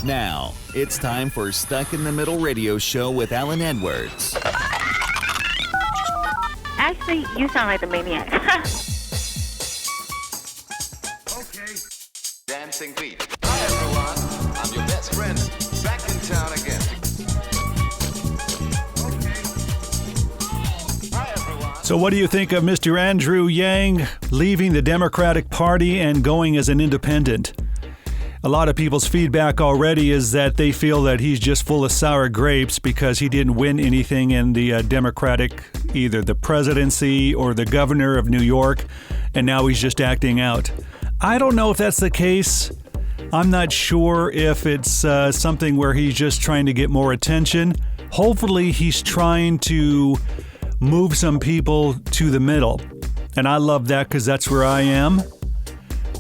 Now, it's time for Stuck in the Middle Radio Show with Alan Edwards. Actually, you sound like the maniac. Okay. Dancing Pete. Hi, everyone. I'm your best friend. Back in town again. Okay. Hi, everyone. So what do you think of Mr. Andrew Yang leaving the Democratic Party and going as an independent? A lot of people's feedback already is that they feel that he's just full of sour grapes because he didn't win anything in the Democratic, either the presidency or the governor of New York, and now he's just acting out. I don't know if that's the case. I'm not sure if it's something where he's just trying to get more attention. Hopefully he's trying to move some people to the middle. And I love that because that's where I am.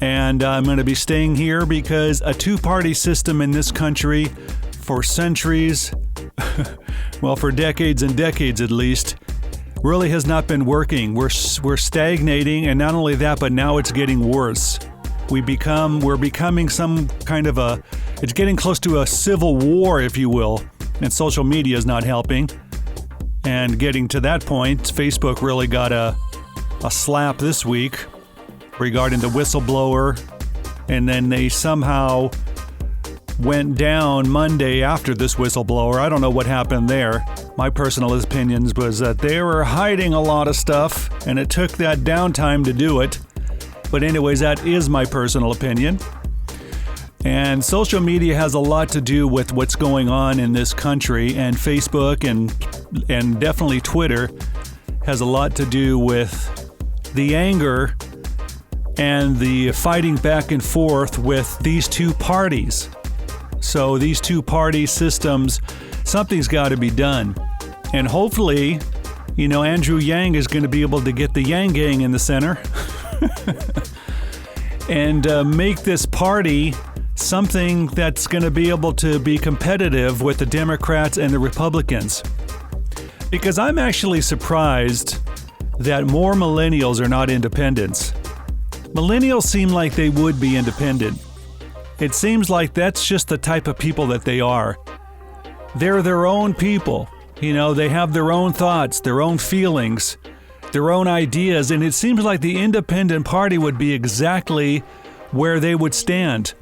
And I'm going to be staying here because a two-party system in this country for centuries, well, for decades and decades at least, really has not been working. We're stagnating, and not only that, but now it's getting worse. We're becoming some kind of it's getting close to a civil war, if you will, and social media is not helping. And getting to that point, Facebook really got a slap this week regarding the whistleblower, and then they somehow went down Monday after this whistleblower. I don't know what happened there. My personal opinions was that they were hiding a lot of stuff, and it took that downtime to do it. But anyways, that is my personal opinion. And social media has a lot to do with what's going on in this country, and Facebook and definitely Twitter has a lot to do with the anger and the fighting back and forth with these two parties. So these two party systems, something's got to be done. And hopefully, Andrew Yang is going to be able to get the Yang Gang in the center and make this party something that's going to be able to be competitive with the Democrats and the Republicans. Because I'm actually surprised that more millennials are not independents. Millennials seem like they would be independent. It seems like that's just the type of people that they are. They're their own people. They have their own thoughts, their own feelings, their own ideas, and it seems like the independent party would be exactly where they would stand.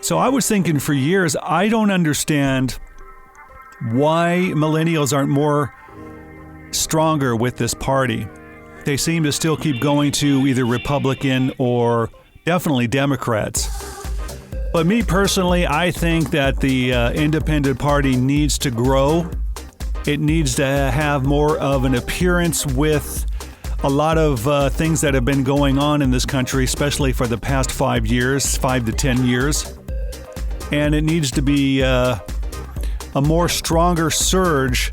So I was thinking for years, I don't understand why millennials aren't more stronger with this party. They seem to still keep going to either Republican or definitely Democrats. But me personally, I think that the independent party needs to grow. It needs to have more of an appearance with a lot of things that have been going on in this country, especially for the past 5 to 10 years. And it needs to be a more stronger surge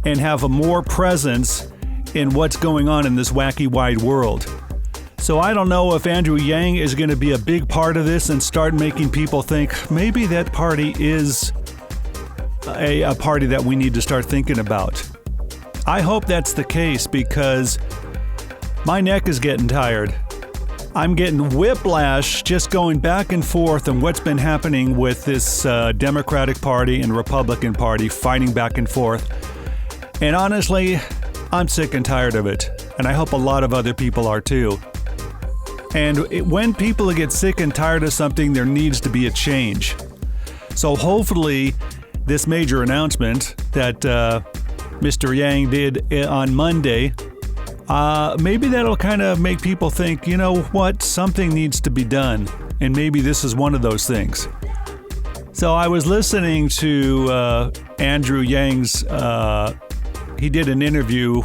and have a more presence in what's going on in this wacky wide world. So I don't know if Andrew Yang is going to be a big part of this and start making people think maybe that party is a party that we need to start thinking about. I hope that's the case because my neck is getting tired. I'm getting whiplash just going back and forth on what's been happening with this Democratic Party and Republican Party fighting back and forth. And honestly, I'm sick and tired of it. And I hope a lot of other people are too. And when people get sick and tired of something, there needs to be a change. So hopefully, this major announcement that Mr. Yang did on Monday, maybe that'll kind of make people think, you know what, something needs to be done. And maybe this is one of those things. So I was listening to Andrew Yang's, he did an interview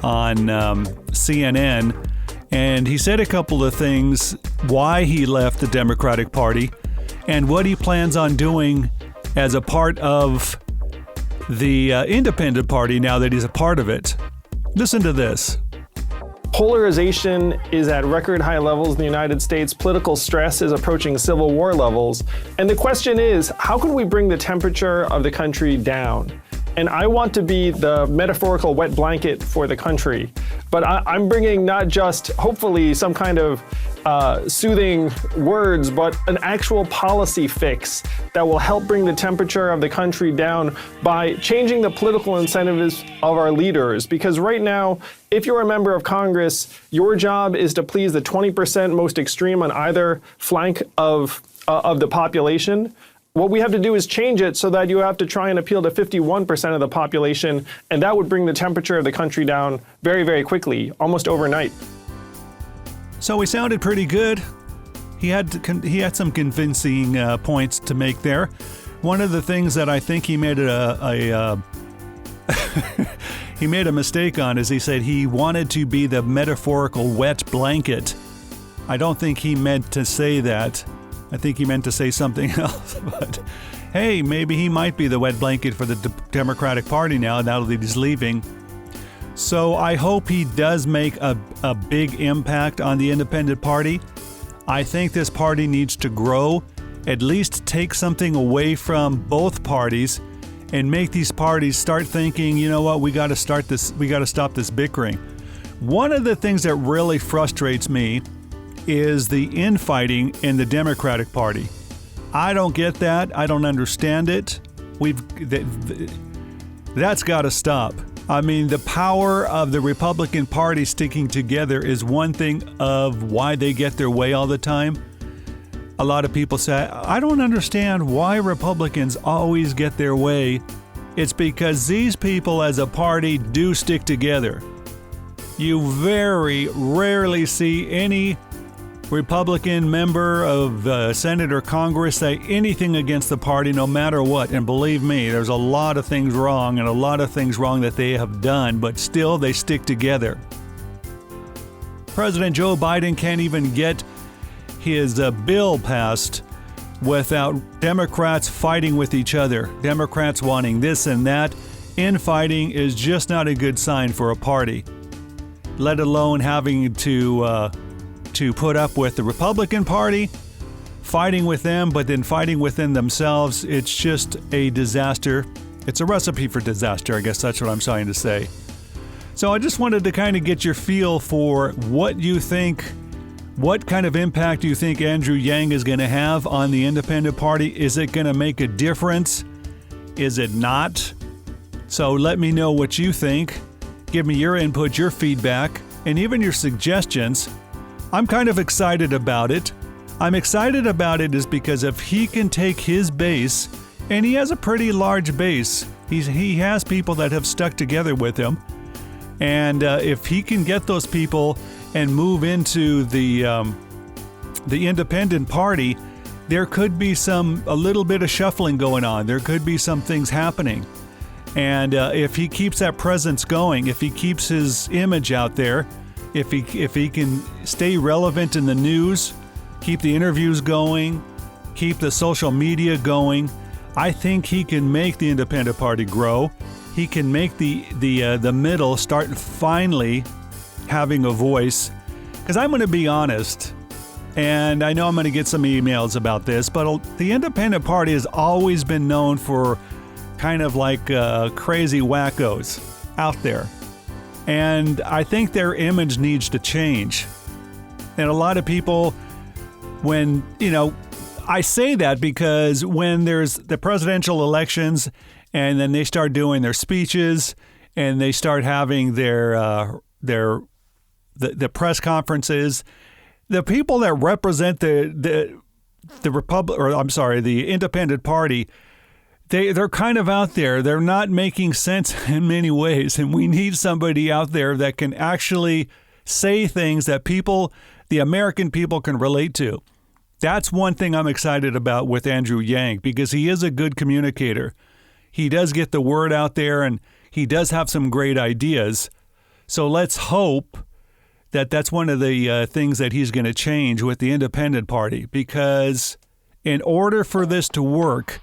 on CNN, and he said a couple of things, why he left the Democratic Party, and what he plans on doing as a part of the Independent Party now that he's a part of it. Listen to this. Polarization is at record high levels in the United States. Political stress is approaching civil war levels. And the question is, how can we bring the temperature of the country down? and I want to be the metaphorical wet blanket for the country. But I'm bringing not just, hopefully, some kind of soothing words, but an actual policy fix that will help bring the temperature of the country down by changing the political incentives of our leaders. Because right now, if you're a member of Congress, your job is to please the 20% most extreme on either flank of the population. What we have to do is change it so that you have to try and appeal to 51% of the population, and that would bring the temperature of the country down very, very quickly, almost overnight. So he sounded pretty good. He had some convincing points to make there. One of the things that I think he made he made a mistake on is he said he wanted to be the metaphorical wet blanket. I don't think he meant to say that. I think he meant to say something else. But hey, maybe he might be the wet blanket for the Democratic Party now that he's leaving. So I hope he does make a big impact on the Independent Party. I think this party needs to grow, at least take something away from both parties and make these parties start thinking, you know what, we got to stop this bickering. One of the things that really frustrates me is the infighting in the Democratic Party. I don't get that. I don't understand it. That's got to stop. I mean, the power of the Republican Party sticking together is one thing of why they get their way all the time. A lot of people say, I don't understand why Republicans always get their way. It's because these people as a party do stick together. You very rarely see any Republican member of Senate or Congress say anything against the party no matter what. And believe me, there's a lot of things wrong and a lot of things wrong that they have done, but still they stick together. President Joe Biden can't even get his bill passed without Democrats fighting with each other. Democrats wanting this and that. Infighting is just not a good sign for a party, let alone having to put up with the Republican Party, fighting with them, but then fighting within themselves. It's just a disaster. It's a recipe for disaster, I guess that's what I'm trying to say. So I just wanted to kind of get your feel for what you think, what kind of impact you think Andrew Yang is going to have on the Independent Party. Is it going to make a difference? Is it not? So let me know what you think. Give me your input, your feedback, and even your suggestions. I'm kind of excited about it. I'm excited about it is because if he can take his base, and he has a pretty large base, he has people that have stuck together with him, and if he can get those people and move into the Independent Party, there could be a little bit of shuffling going on. There could be some things happening. And if he keeps that presence going, if he keeps his image out there, if he can stay relevant in the news, keep the interviews going, keep the social media going, I think he can make the Independent Party grow. He can make the middle start finally having a voice. Because I'm going to be honest, and I know I'm going to get some emails about this, but the Independent Party has always been known for kind of like crazy wackos out there. And I think their image needs to change. And a lot of people, when, I say that because when there's the presidential elections and then they start doing their speeches and they start having their press conferences, the people that represent the Independent Party, they're kind of out there. They're not making sense in many ways, and we need somebody out there that can actually say things that the American people can relate to. That's one thing I'm excited about with Andrew Yang, because he is a good communicator. He does get the word out there, and he does have some great ideas. So let's hope that that's one of the things that he's going to change with the Independent Party, because in order for this to work,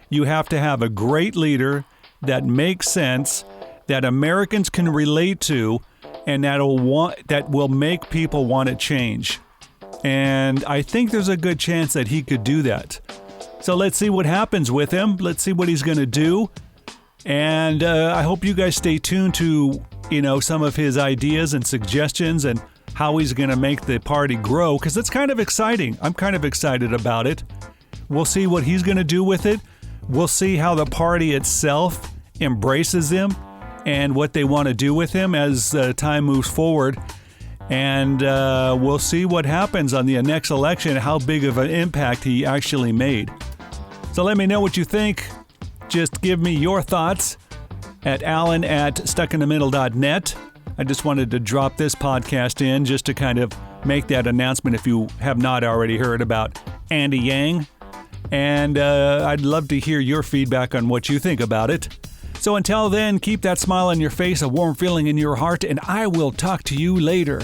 you have to have a great leader that makes sense, that Americans can relate to, and that will make people want to change. And I think there's a good chance that he could do that. So let's see what happens with him. Let's see what he's going to do. And I hope you guys stay tuned to, some of his ideas and suggestions and how he's going to make the party grow, because it's kind of exciting. I'm kind of excited about it. We'll see what he's going to do with it. We'll see how the party itself embraces him and what they want to do with him as time moves forward. And we'll see what happens on the next election, how big of an impact he actually made. So let me know what you think. Just give me your thoughts at alan@stuckinthemiddle.net. I just wanted to drop this podcast in just to kind of make that announcement if you have not already heard about Andy Yang. And I'd love to hear your feedback on what you think about it. So until then, keep that smile on your face, a warm feeling in your heart, and I will talk to you later.